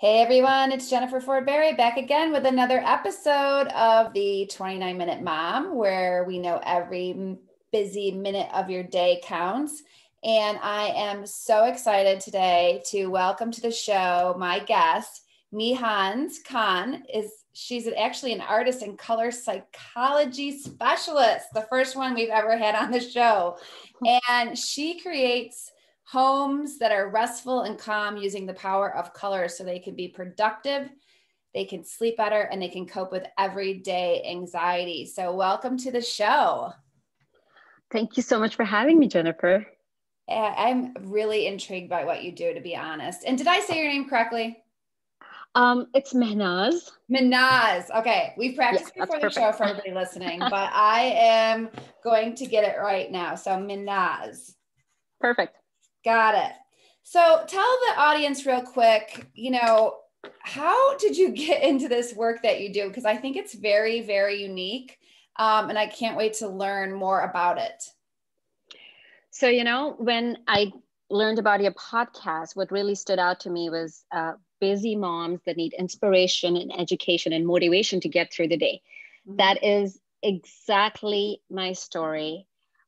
Hey everyone, it's Jennifer Ford-Berry back again with another episode of the 29-Minute Mom, where we know every busy minute of your day counts. And I am so excited today to welcome to the show my guest, Mehanz Khan. She's actually an artist and color psychology specialist, the first one we've ever had on the show. And she creates homes that are restful and calm using the power of color so they can be productive, they can sleep better, and they can cope with everyday anxiety. So welcome to the show. Thank you so much for having me, Jennifer. I'm really intrigued by what you do, to be honest. And did I say your name correctly? It's Mehanz. Mehanz. Okay, we've practiced before the show for everybody listening, but I am going to get it right now. So Mehanz. Perfect. Got it. So tell the audience real quick, how did you get into this work that you do? Because I think it's very, very unique. And I can't wait to learn more about it. So, when I learned about your podcast, what really stood out to me was busy moms that need inspiration and education and motivation to get through the day. Mm-hmm. That is exactly my story.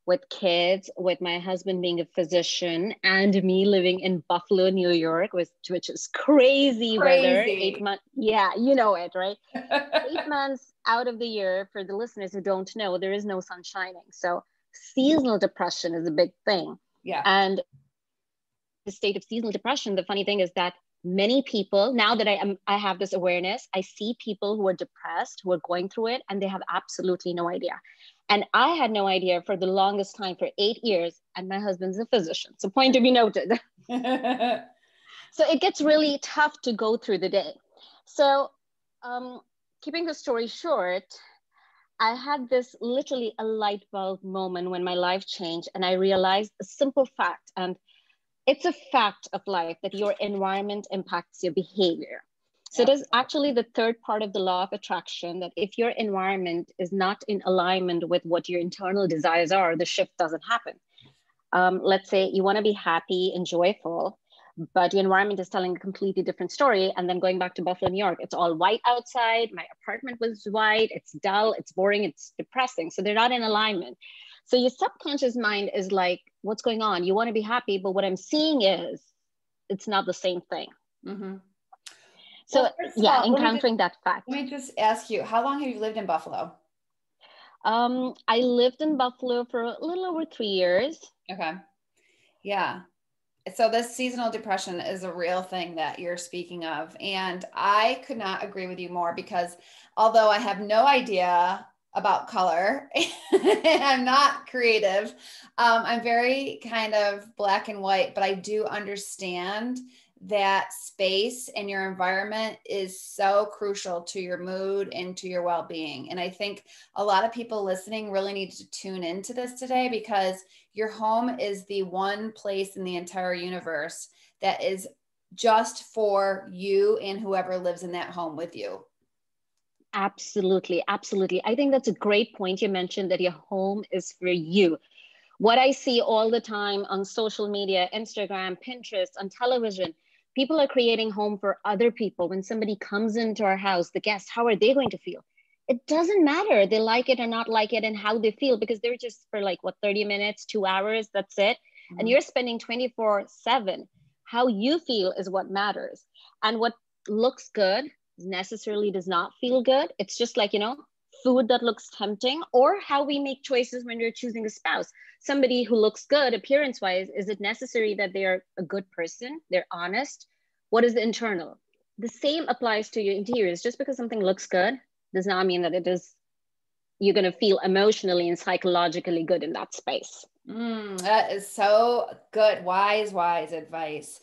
With kids, with my husband being a physician and me living in Buffalo, New York, which is crazy weather. 8 months. Yeah, you know it, right? 8 months out of the year, for the listeners who don't know, there is no sun shining. So seasonal depression is a big thing. Yeah. And the state of seasonal depression, the funny thing is that many people, now that I have this awareness, I see people who are depressed, who are going through it, and they have absolutely no idea. And I had no idea for the longest time, for 8 years, and my husband's a physician. So point to be noted. So it gets really tough to go through the day. So keeping the story short, I had this literally a light bulb moment when my life changed, and I realized a simple fact, and it's a fact of life, that your environment impacts your behavior. So it is actually the third part of the law of attraction, that if your environment is not in alignment with what your internal desires are, the shift doesn't happen. Let's say you want to be happy and joyful, but your environment is telling a completely different story. And then going back to Buffalo, New York, it's all white outside. My apartment was white. It's dull, it's boring, it's depressing. So they're not in alignment. So your subconscious mind is like, what's going on? You want to be happy, but what I'm seeing is it's not the same thing. Mm-hmm. So encountering that fact. Let me just ask you, how long have you lived in Buffalo? I lived in Buffalo for a little over 3 years. Okay. Yeah. So this seasonal depression is a real thing that you're speaking of. And I could not agree with you more, because although I have no idea about color and I'm not creative, I'm very kind of black and white, but I do understand that space and your environment is so crucial to your mood and to your well-being. And I think a lot of people listening really need to tune into this today, because your home is the one place in the entire universe that is just for you and whoever lives in that home with you. Absolutely. Absolutely. I think that's a great point you mentioned, that your home is for you. What I see all the time on social media, Instagram, Pinterest, on television, people are creating home for other people. When somebody comes into our house, the guests, how are they going to feel? It doesn't matter. They like it or not like it and how they feel, because they're just for 30 minutes, 2 hours, that's it. Mm-hmm. And you're spending 24/7. How you feel is what matters. And what looks good necessarily does not feel good. It's just like, food that looks tempting, or how we make choices when we're choosing a spouse. Somebody who looks good appearance-wise, is it necessary that they're a good person? They're honest? What is the internal? The same applies to your interiors. Just because something looks good does not mean that you're going to feel emotionally and psychologically good in that space. That is so good. Wise advice.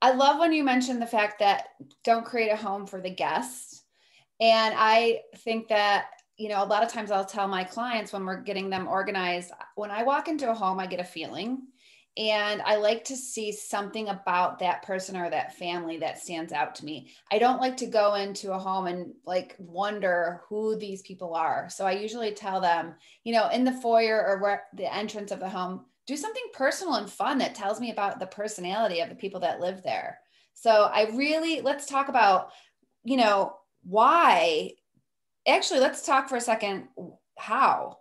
I love when you mentioned the fact that don't create a home for the guests. And I think that, a lot of times I'll tell my clients when we're getting them organized, when I walk into a home, I get a feeling, and I like to see something about that person or that family that stands out to me. I don't like to go into a home and wonder who these people are. So I usually tell them, in the foyer or where the entrance of the home, do something personal and fun that tells me about the personality of the people that live there. So let's talk about, why, actually, let's talk for a second, how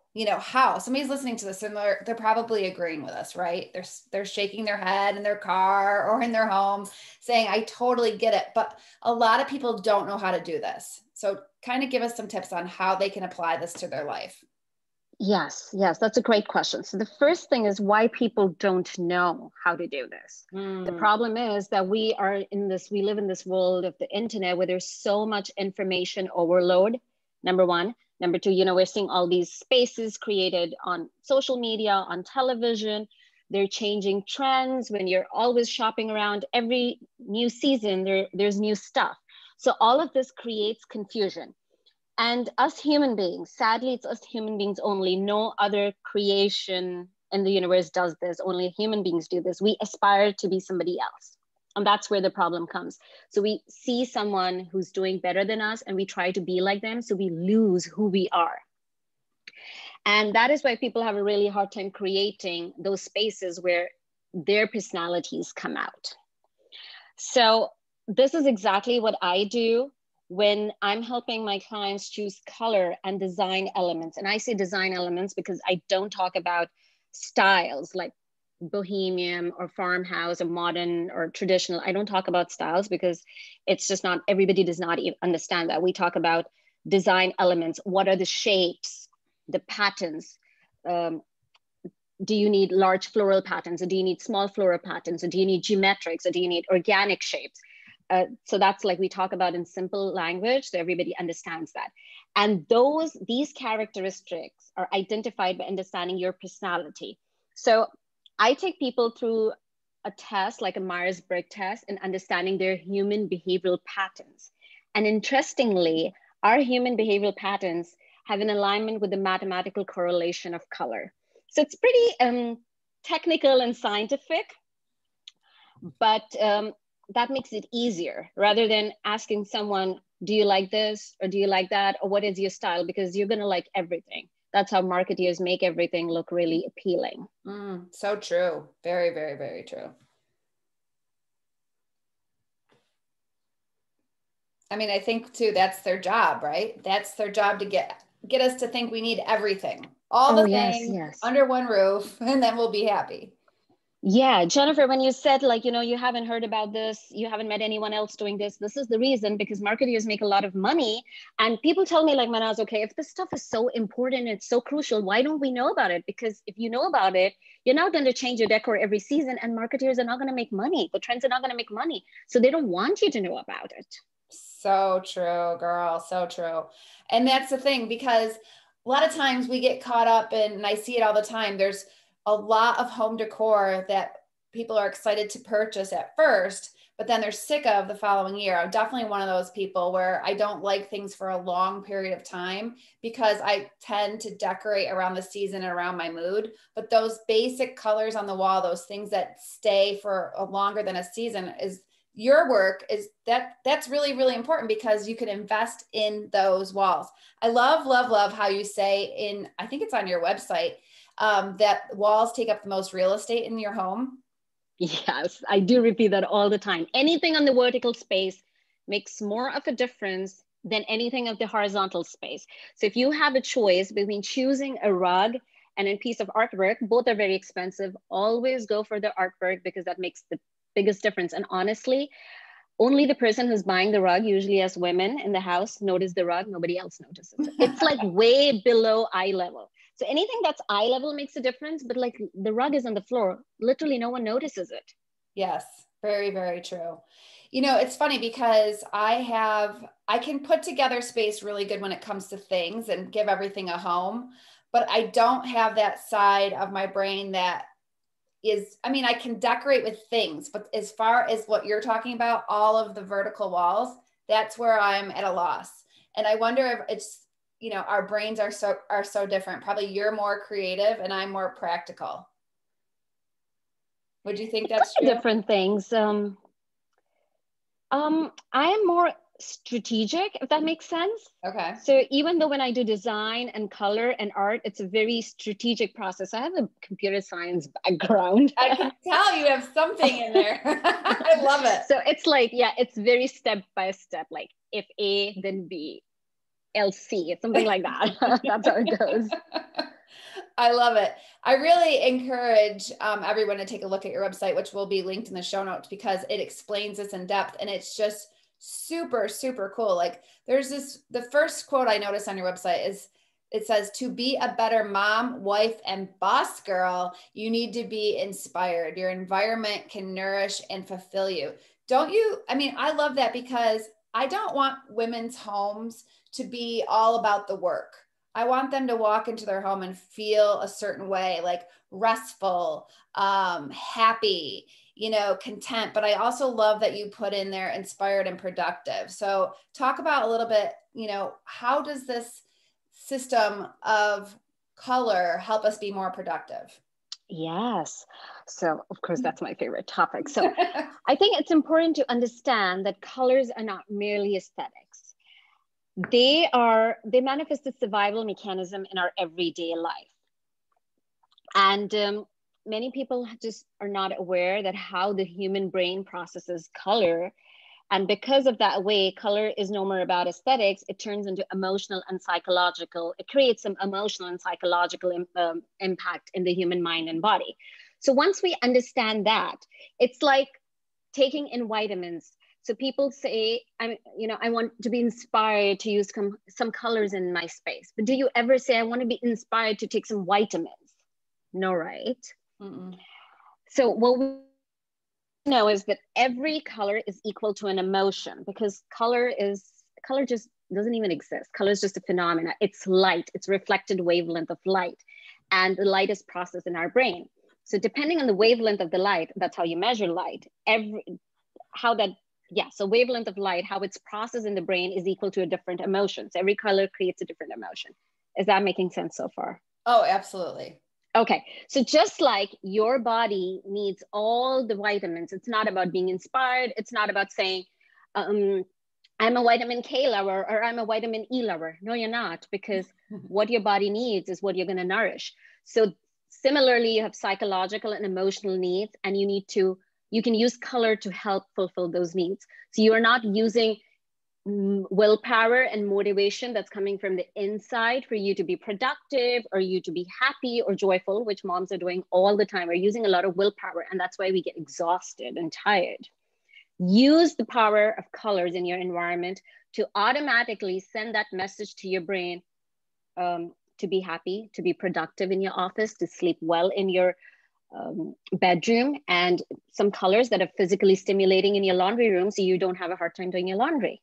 somebody's listening to this and they're probably agreeing with us, right? They're shaking their head in their car or in their home saying, I totally get it. But a lot of people don't know how to do this. So kind of give us some tips on how they can apply this to their life. Yes, that's a great question. So the first thing is why people don't know how to do this. The problem is that we live in this world of the internet where there's so much information overload, number one. Number two, we're seeing all these spaces created on social media, on television. They're changing trends. When you're always shopping around, every new season, there's new stuff. So all of this creates confusion. And us human beings, sadly, it's us human beings only. No other creation in the universe does this. Only human beings do this. We aspire to be somebody else. And that's where the problem comes. So we see someone who's doing better than us and we try to be like them. So we lose who we are. And that is why people have a really hard time creating those spaces where their personalities come out. So this is exactly what I do when I'm helping my clients choose color and design elements. And I say design elements because I don't talk about styles like bohemian or farmhouse or modern or traditional. I don't talk about styles because it's just not, everybody does not even understand that. We talk about design elements. What are the shapes, the patterns? Do you need large floral patterns, or do you need small floral patterns, or do you need geometrics, or do you need organic shapes? So that's like we talk about in simple language, so everybody understands that. And these characteristics are identified by understanding your personality. So I take people through a test, like a Myers-Briggs test, and understanding their human behavioral patterns. And interestingly, our human behavioral patterns have an alignment with the mathematical correlation of color. So it's pretty technical and scientific, but that makes it easier rather than asking someone, do you like this or do you like that? Or what is your style? Because you're going to like everything. That's how marketeers make everything look really appealing. So true. Very, very, very true. I mean, I think too, that's their job, right? That's their job to get us to think we need everything, all the things under one roof, and then we'll be happy. Yeah, Jennifer, when you said like, you haven't heard about this, you haven't met anyone else doing this. This is the reason, because marketers make a lot of money. And people tell me like, Mehanz, okay, if this stuff is so important, it's so crucial, why don't we know about it? Because if you know about it, you're not going to change your decor every season, and marketers are not going to make money. The trends are not going to make money. So they don't want you to know about it. So true, girl. So true. And that's the thing, because a lot of times we get caught up in, and I see it all the time, there's a lot of home decor that people are excited to purchase at first, but then they're sick of the following year. I'm definitely one of those people where I don't like things for a long period of time because I tend to decorate around the season and around my mood. But those basic colors on the wall, those things that stay for a longer than a season, is your work. Is that's really, really important, because you can invest in those walls. I love how you say I think it's on your website, that walls take up the most real estate in your home. Yes, I do repeat that all the time. Anything on the vertical space makes more of a difference than anything of the horizontal space. So if you have a choice between choosing a rug and a piece of artwork, both are very expensive. Always go for the artwork, because that makes the biggest difference. And honestly, only the person who's buying the rug, usually as women in the house, notice the rug. Nobody else notices it. It's like way below eye level. So anything that's eye level makes a difference, but like the rug is on the floor, literally no one notices it. Yes, very, very true. It's funny because I can put together space really good when it comes to things and give everything a home, but I don't have that side of my brain that I can decorate with things, but as far as what you're talking about, all of the vertical walls, that's where I'm at a loss. And I wonder if it's, our brains are so different. Probably you're more creative and I'm more practical. Would you think that's true? Different things. I am more strategic, if that makes sense. Okay. So even though when I do design and color and art, it's a very strategic process. I have a computer science background. I can tell you have something in there. I love it. So it's like, yeah, it's very step by step, like if A, then B, else C, something like that. That's how it goes. I love it. I really encourage everyone to take a look at your website, which will be linked in the show notes, because it explains this in depth and it's just super, super cool. Like there's this, the first quote I noticed on your website is, it says, to be a better mom, wife, and boss girl, you need to be inspired. Your environment can nourish and fulfill you. Don't you? I mean, I love that because I don't want women's homes to be all about the work. I want them to walk into their home and feel a certain way, like restful, happy, you know, content. But I also love that you put in there inspired and productive. So talk about a little bit, you know, how does this system of color help us be more productive? Yes. So, of course, that's my favorite topic. So, I think it's important to understand that colors are not merely aesthetics. They manifest a survival mechanism in our everyday life. And many people just are not aware that how the human brain processes color. And because of that way, color is no more about aesthetics. It turns into emotional and psychological. It creates some emotional and psychological impact in the human mind and body. So once we understand that, it's like taking in vitamins. So people say, I want to be inspired to use some colors in my space. But do you ever say, I want to be inspired to take some vitamins? No, right? Mm-mm. So what we know is that every color is equal to an emotion, because color just doesn't even exist. Color is just a phenomena. It's light. It's reflected wavelength of light. And the light is processed in our brain. So depending on the wavelength of the light, that's how you measure light. So wavelength of light, how it's processed in the brain is equal to a different emotion. So every color creates a different emotion. Is that making sense so far? Oh, absolutely. Okay, so just like your body needs all the vitamins, it's not about being inspired. It's not about saying, I'm a vitamin K lover or I'm a vitamin E lover. No, you're not, because what your body needs is what you're going to nourish. So similarly, you have psychological and emotional needs, and you can use color to help fulfill those needs. So you are not using willpower and motivation that's coming from the inside for you to be productive or you to be happy or joyful, which moms are doing all the time. We're using a lot of willpower, and that's why we get exhausted and tired. Use the power of colors in your environment to automatically send that message to your brain, to be happy, to be productive in your office, to sleep well in your bedroom, and some colors that are physically stimulating in your laundry room so you don't have a hard time doing your laundry.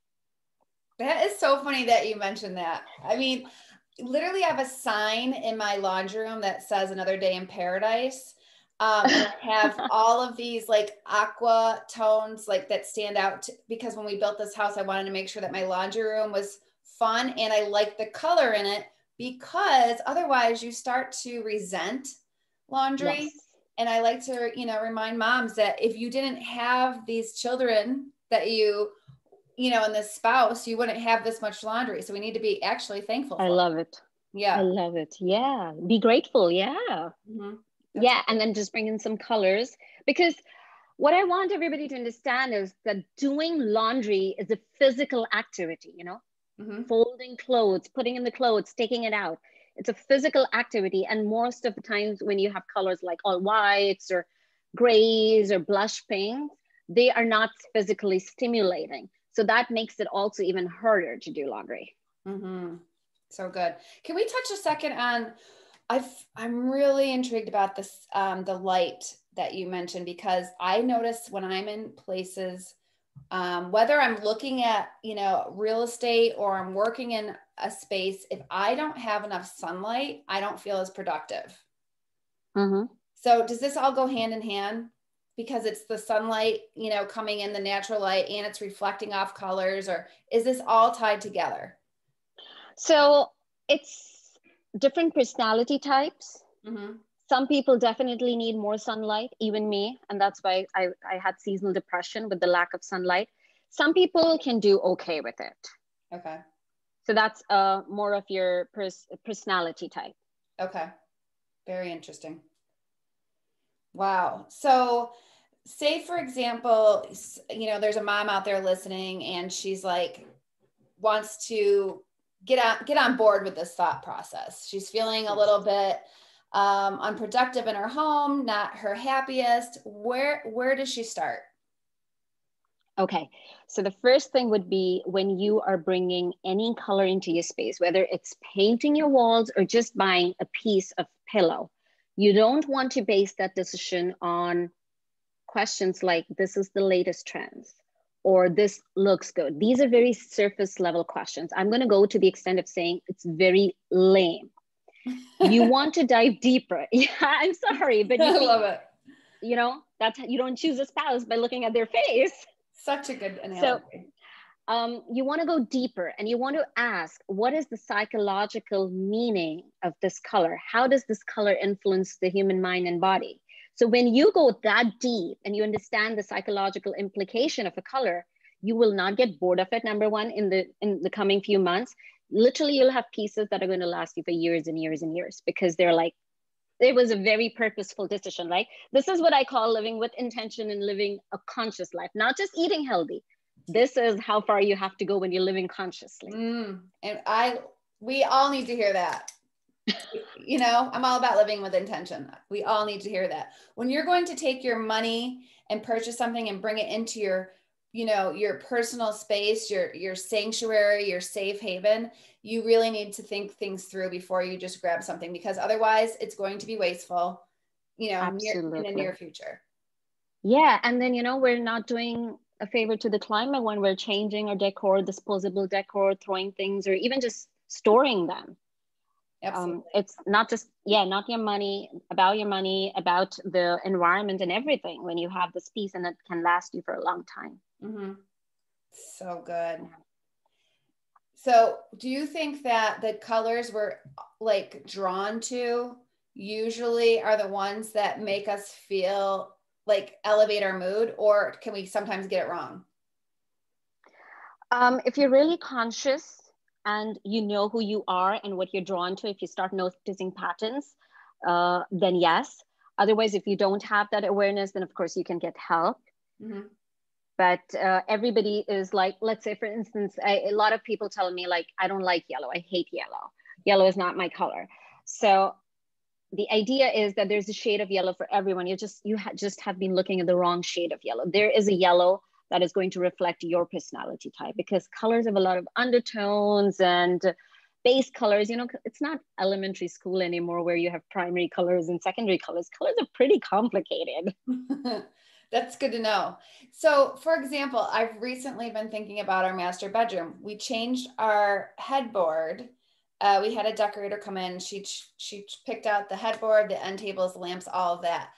That is so funny that you mentioned that. I mean, literally I have a sign in my laundry room that says another day in paradise. And I have all of these like aqua tones like that stand out because when we built this house, I wanted to make sure that my laundry room was fun and I liked the color in it, because otherwise you start to resent laundry. Yes. And I like to, remind moms that if you didn't have these children that and the spouse, you wouldn't have this much laundry. So we need to be actually thankful for I love it. Yeah. I love it. Yeah. Be grateful. Yeah. Mm-hmm. Yeah. Cool. And then just bring in some colors, because what I want everybody to understand is that doing laundry is a physical activity, mm-hmm. Folding clothes, putting in the clothes, taking it out. It's a physical activity. And most of the times when you have colors like all whites or grays or blush pinks, they are not physically stimulating. So that makes it also even harder to do laundry. Mm-hmm. So good. Can we touch a second on, I'm really intrigued about this, the light that you mentioned, because I notice when I'm in places, whether I'm looking at, real estate or I'm working in a space, if I don't have enough sunlight, I don't feel as productive. Mm-hmm. So does this all go hand in hand? Because it's the sunlight, coming in, the natural light, and it's reflecting off colors, or is this all tied together? So it's different personality types. Mm-hmm. Some people definitely need more sunlight, even me. And that's why I had seasonal depression with the lack of sunlight. Some people can do okay with it. Okay. So that's more of your personality type. Okay. Very interesting. Wow. So say for example, there's a mom out there listening and she's like, wants to get on board with this thought process. She's feeling a little bit unproductive in her home, not her happiest. Where does she start? Okay, so the first thing would be when you are bringing any color into your space, whether it's painting your walls or just buying a piece of pillow, you don't want to base that decision on questions like, this is the latest trends, or this looks good. These are very surface level questions. I'm going to go to the extent of saying it's very lame. You want to dive deeper. Yeah, I'm sorry, but I love it. That's you don't choose a spouse by looking at their face. Such a good analogy. So you want to go deeper and you want to ask, what is the psychological meaning of this color? How does this color influence the human mind and body? So when you go that deep and you understand the psychological implication of a color, you will not get bored of it. Number one, in the coming few months, literally you'll have pieces that are going to last you for years and years and years, because they're like, it was a very purposeful decision, right? This is what I call living with intention and living a conscious life, not just eating healthy. This is how far you have to go when you're living consciously. And we all need to hear that. I'm all about living with intention. We all need to hear that. When you're going to take your money and purchase something and bring it into your personal space, your sanctuary, your safe haven, you really need to think things through before you just grab something, because otherwise it's going to be wasteful, in the near future. Yeah. And then, we're not doing a favor to the climate when we're changing our decor, disposable decor, throwing things, or even just storing them. Absolutely. It's not just, not your money, about the environment and everything when you have this piece, and it can last you for a long time. Mm-hmm. So good. So do you think that the colors we're like drawn to usually are the ones that make us feel like elevate our mood, or can we sometimes get it wrong? If you're really conscious and you know who you are and what you're drawn to, if you start noticing patterns, then yes. Otherwise, if you don't have that awareness, then of course you can get help. Mm-hmm. But everybody is like, let's say, for instance, a lot of people tell me like, I don't like yellow. I hate yellow. Yellow is not my color. So the idea is that there's a shade of yellow for everyone. You just have been looking at the wrong shade of yellow. There is a yellow that is going to reflect your personality type, because colors have a lot of undertones and base colors. It's not elementary school anymore where you have primary colors and secondary colors. Colors are pretty complicated. That's good to know. So, for example, I've recently been thinking about our master bedroom. We changed our headboard. We had a decorator come in. She picked out the headboard, the end tables, lamps, all of that.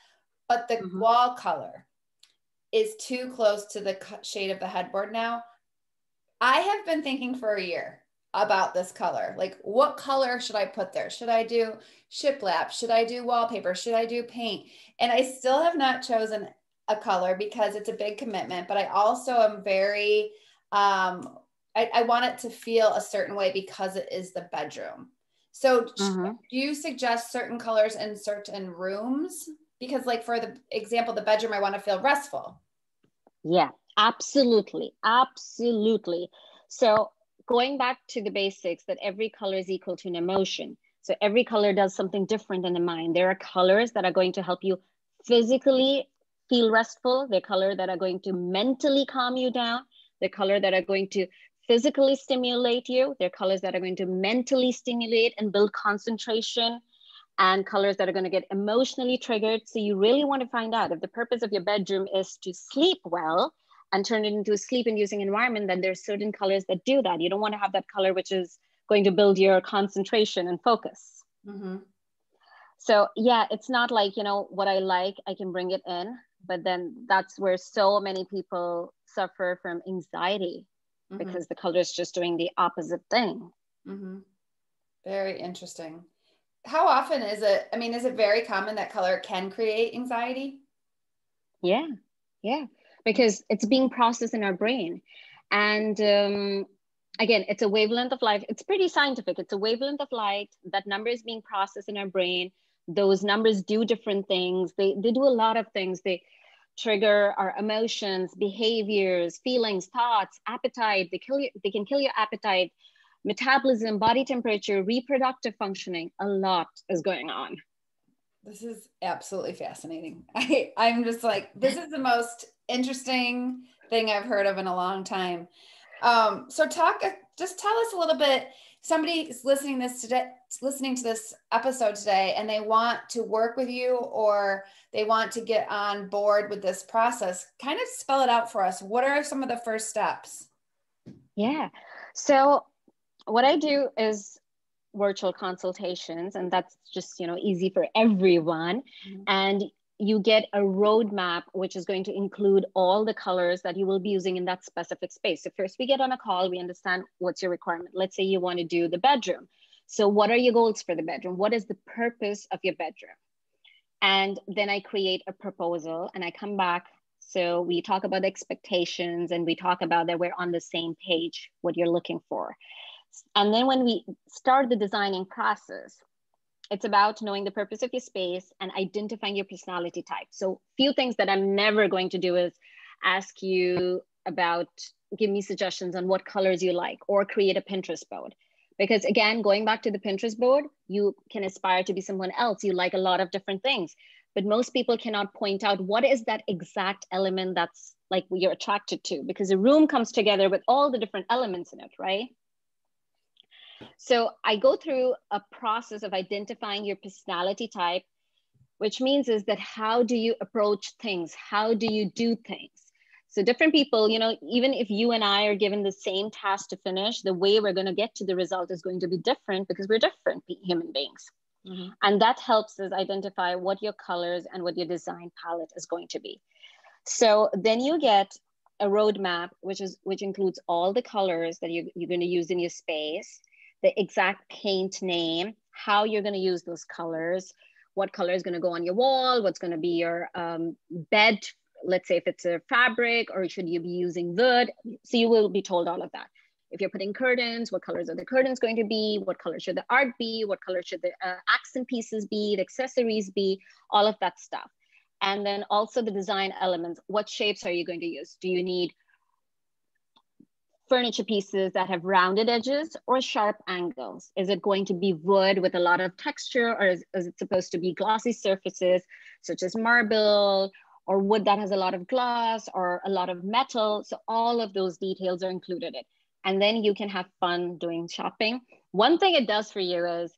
But the wall color is too close to the shade of the headboard now. I have been thinking for a year about this color. Like, what color should I put there? Should I do shiplap? Should I do wallpaper? Should I do paint? And I still have not chosen a color because it's a big commitment, but I also am very, I want it to feel a certain way because it is the bedroom. So do you suggest certain colors in certain rooms? Because like for the example, the bedroom, I want to feel restful. Yeah, absolutely. Absolutely. So going back to the basics, that every color is equal to an emotion. So every color does something different in the mind. There are colors that are going to help you physically feel restful. They're colors that are going to mentally calm you down. They're colors that are going to physically stimulate you. They're colors that are going to mentally stimulate and build concentration, and colors that are going to get emotionally triggered. So you really want to find out if the purpose of your bedroom is to sleep well and turn it into a sleep-inducing environment, then there's certain colors that do that. You don't want to have that color which is going to build your concentration and focus. Mm-hmm. So yeah, it's not like, what I like, I can bring it in, but then that's where so many people suffer from anxiety, because the color is just doing the opposite thing. Mm-hmm. Very interesting. How often is it? Is it very common that color can create anxiety? Yeah. because it's being processed in our brain. And again, it's a wavelength of light. It's pretty scientific. It's a wavelength of light. That number is being processed in our brain. Those numbers do different things. They do a lot of things. They trigger our emotions, behaviors, feelings, thoughts, appetite. They can kill your appetite, metabolism, body temperature, reproductive functioning. A lot is going on. This is absolutely fascinating. I'm just like, this is the most interesting thing I've heard of in a long time. So just tell us a little bit. Somebody is listening to this episode today, and they want to work with you, or they want to get on board with this process. Kind of spell it out for us. What are some of the first steps? Yeah. So what I do is virtual consultations, and that's just, easy for everyone. Mm-hmm. And you get a roadmap, which is going to include all the colors that you will be using in that specific space. So first we get on a call, we understand what's your requirement. Let's say you want to do the bedroom. So what are your goals for the bedroom? What is the purpose of your bedroom? And then I create a proposal and I come back. So we talk about expectations and we talk about that we're on the same page, what you're looking for. And then when we start the designing process, it's about knowing the purpose of your space and identifying your personality type. So few things that I'm never going to do is ask you about, give me suggestions on what colors you like, or create a Pinterest board. Because again, going back to the Pinterest board, you can aspire to be someone else. You like a lot of different things, but most people cannot point out what is that exact element that's like you're attracted to, because a room comes together with all the different elements in it, right? So I go through a process of identifying your personality type, which means is that how do you approach things? How do you do things? So different people, even if you and I are given the same task to finish, the way we're going to get to the result is going to be different because we're different human beings. Mm-hmm. And that helps us identify what your colors and what your design palette is going to be. So then you get a roadmap, which includes all the colors that you're going to use in your space, the exact paint name, how you're going to use those colors, what color is going to go on your wall, what's going to be your bed, let's say if it's a fabric, or should you be using wood. So you will be told all of that. If you're putting curtains, what colors are the curtains going to be? What color should the art be? What color should the accent pieces be, the accessories be, all of that stuff. And then also the design elements. What shapes are you going to use? Do you need furniture pieces that have rounded edges or sharp angles? Is it going to be wood with a lot of texture, or is it supposed to be glossy surfaces such as marble, or wood that has a lot of gloss or a lot of metal? So all of those details are included in it. And then you can have fun doing shopping. One thing it does for you is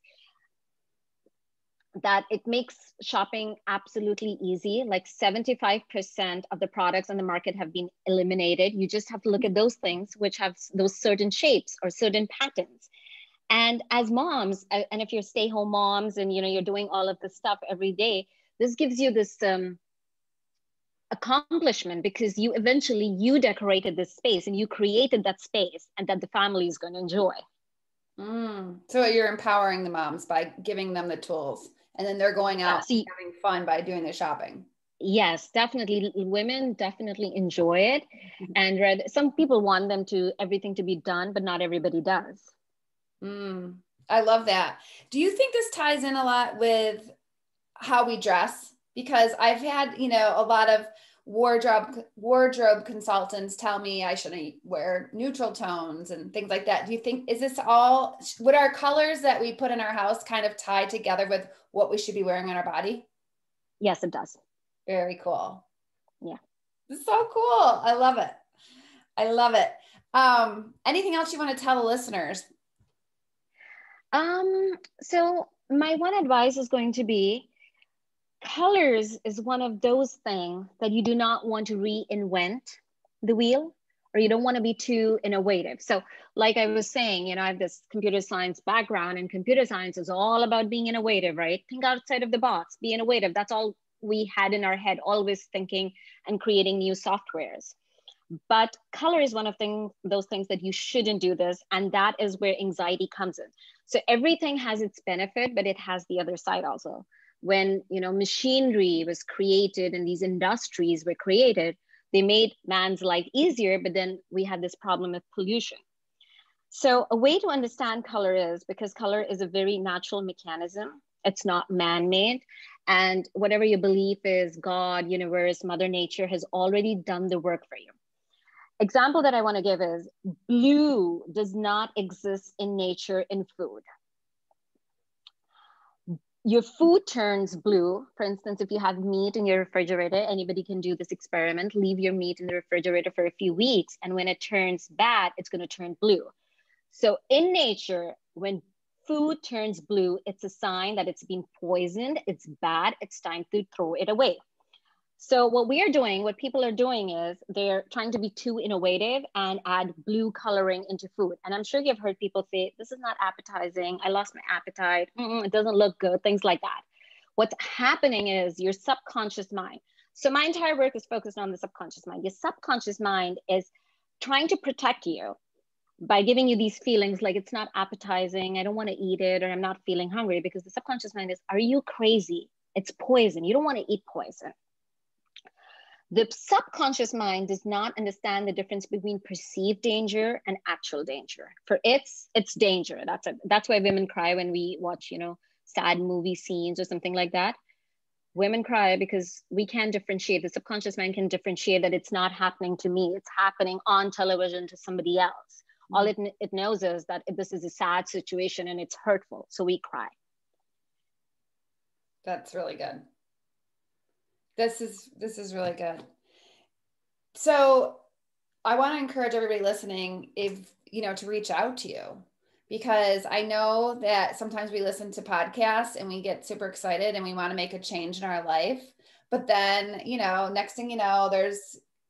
that it makes shopping absolutely easy. Like 75% of the products on the market have been eliminated. You just have to look at those things which have those certain shapes or certain patterns. And as moms, and if you're stay-home moms and you're doing all of this stuff every day, this gives you this accomplishment, because you decorated this space and you created that space and that the family is going to enjoy. So you're empowering the moms by giving them the tools, and then they're going out and having fun by doing the shopping. Yes, definitely. Women definitely enjoy it. And some people want everything to be done, but not everybody does. I love that. Do you think this ties in a lot with how we dress? Because I've had, a lot of wardrobe consultants tell me I shouldn't wear neutral tones and things like that. Do you think, would our colors that we put in our house kind of tie together with what we should be wearing on our body? Yes, it does. Very cool. Yeah. This is so cool. I love it. I love it. Anything else you want to tell the listeners? So my one advice is going to be, colors is one of those things that you do not want to reinvent the wheel, or you don't want to be too innovative. So like I was saying, I have this computer science background, and computer science is all about being innovative, right? Think outside of the box, be innovative. That's all we had in our head, always thinking and creating new softwares. But color is one of those things that you shouldn't do this. And that is where anxiety comes in. So everything has its benefit, but it has the other side also. When machinery was created and these industries were created, They made man's life easier, but then we had this problem of pollution. So a way to understand color is, because color is a very natural mechanism, it's not man-made. And whatever your belief is, God, universe, Mother Nature has already done the work for you. Example that I want to give is blue does not exist in nature in food. Your food turns blue. For instance, if you have meat in your refrigerator, anybody can do this experiment, leave your meat in the refrigerator for a few weeks. And when it turns bad, it's going to turn blue. So in nature, when food turns blue, it's a sign that it's been poisoned, it's bad, it's time to throw it away. So what people are doing is they're trying to be too innovative and add blue coloring into food. And I'm sure you've heard people say, this is not appetizing, I lost my appetite, it doesn't look good, things like that. What's happening is your subconscious mind. So my entire work is focused on the subconscious mind. Your subconscious mind is trying to protect you by giving you these feelings like it's not appetizing, I don't want to eat it, or I'm not feeling hungry, because the subconscious mind is, are you crazy? It's poison. You don't want to eat poison. The subconscious mind does not understand the difference between perceived danger and actual danger. For it's danger. That's why women cry when we watch, sad movie scenes or something like that. Women cry because we can differentiate. The subconscious mind can differentiate that it's not happening to me. It's happening on television to somebody else. All it knows is that this is a sad situation and it's hurtful. So we cry. That's really good. This is really good. So I want to encourage everybody listening, to reach out to you, because I know that sometimes we listen to podcasts and we get super excited and we want to make a change in our life. But then, next thing you know,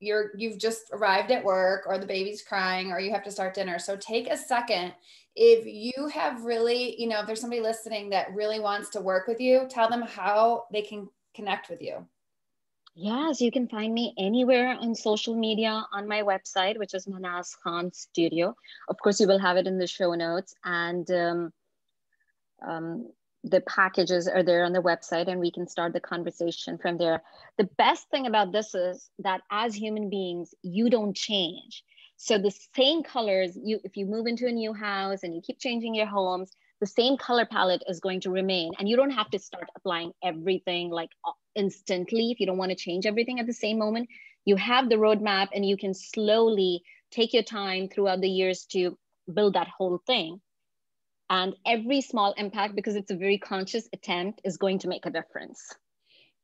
you've just arrived at work, or the baby's crying, or you have to start dinner. So take a second. If you have really, if there's somebody listening that really wants to work with you, tell them how they can connect with you. Yes, you can find me anywhere on social media, on my website, which is Mehanz Khan Studio. Of course, you will have it in the show notes, and the packages are there on the website, and we can start the conversation from there. The best thing about this is that as human beings, you don't change. So the same colors, if you move into a new house and you keep changing your homes, the same color palette is going to remain. And you don't have to start applying everything like instantly if you don't want to change everything at the same moment. You have the roadmap, and you can slowly take your time throughout the years to build that whole thing. And every small impact, because it's a very conscious attempt, is going to make a difference.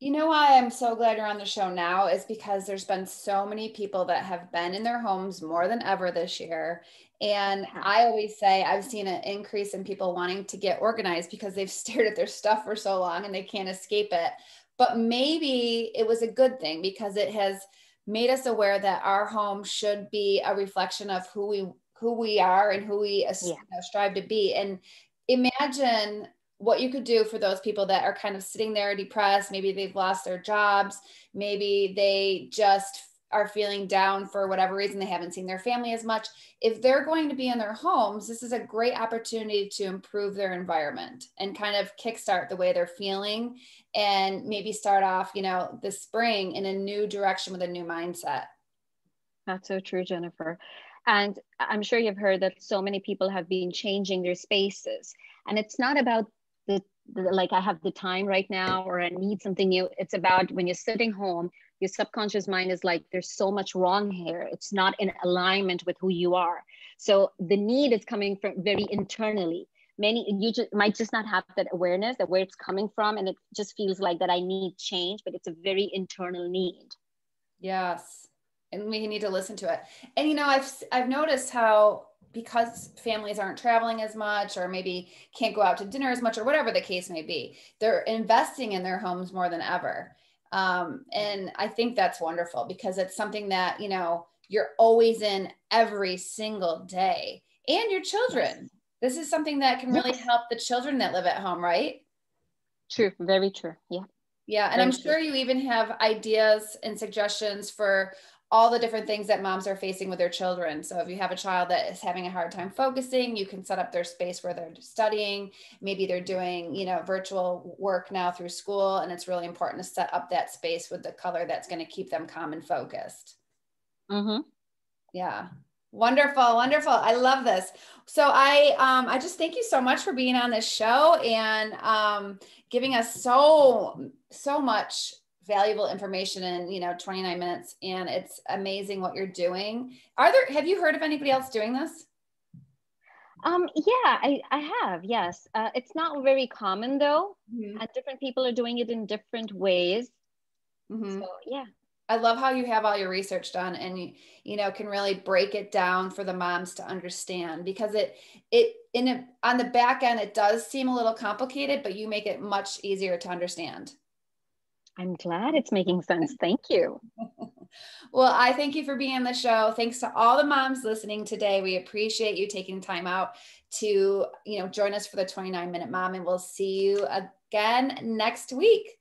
You know why I'm so glad you're on the show now is because there's been so many people that have been in their homes more than ever this year. And I always say I've seen an increase in people wanting to get organized because they've stared at their stuff for so long and they can't escape it. But maybe it was a good thing because it has made us aware that our home should be a reflection of who we are and who we strive to be. And imagine what you could do for those people that are kind of sitting there depressed. Maybe they've lost their jobs. Maybe they just are feeling down for whatever reason. They haven't seen their family as much. If they're going to be in their homes, this is a great opportunity to improve their environment and kind of kickstart the way they're feeling, and maybe start off, this spring in a new direction with a new mindset. That's so true, Jennifer. And I'm sure you've heard that so many people have been changing their spaces. And it's not about like I have the time right now or I need something new. It's about when you're sitting home, your subconscious mind is like, there's so much wrong here. It's not in alignment with who you are. So the need is coming from very internally. You might just not have that awareness of where it's coming from. And it just feels like that I need change, but it's a very internal need. Yes. And we need to listen to it. And, I've noticed how, because families aren't traveling as much, or maybe can't go out to dinner as much, or whatever the case may be, they're investing in their homes more than ever. And I think that's wonderful because it's something that, you're always in every single day, and your children. Yes. This is something that can really help the children that live at home, right? True. Very true. Yeah. Yeah. And I'm sure you even have ideas and suggestions for all the different things that moms are facing with their children. So if you have a child that is having a hard time focusing, you can set up their space where they're studying. Maybe they're doing, virtual work now through school. And it's really important to set up that space with the color that's going to keep them calm and focused. Mm-hmm. Yeah. Wonderful. Wonderful. I love this. So I just thank you so much for being on this show and giving us so much valuable information in, 29 minutes. And it's amazing what you're doing. Have you heard of anybody else doing this? Yeah, I have, yes. It's not very common though, Mm-hmm. and different people are doing it in different ways. Mm-hmm. So yeah. I love how you have all your research done and can really break it down for the moms to understand because on the back end it does seem a little complicated, but you make it much easier to understand. I'm glad it's making sense. Thank you. Well, I thank you for being on the show. Thanks to all the moms listening today. We appreciate you taking time out to, join us for the 29-minute mom, and we'll see you again next week.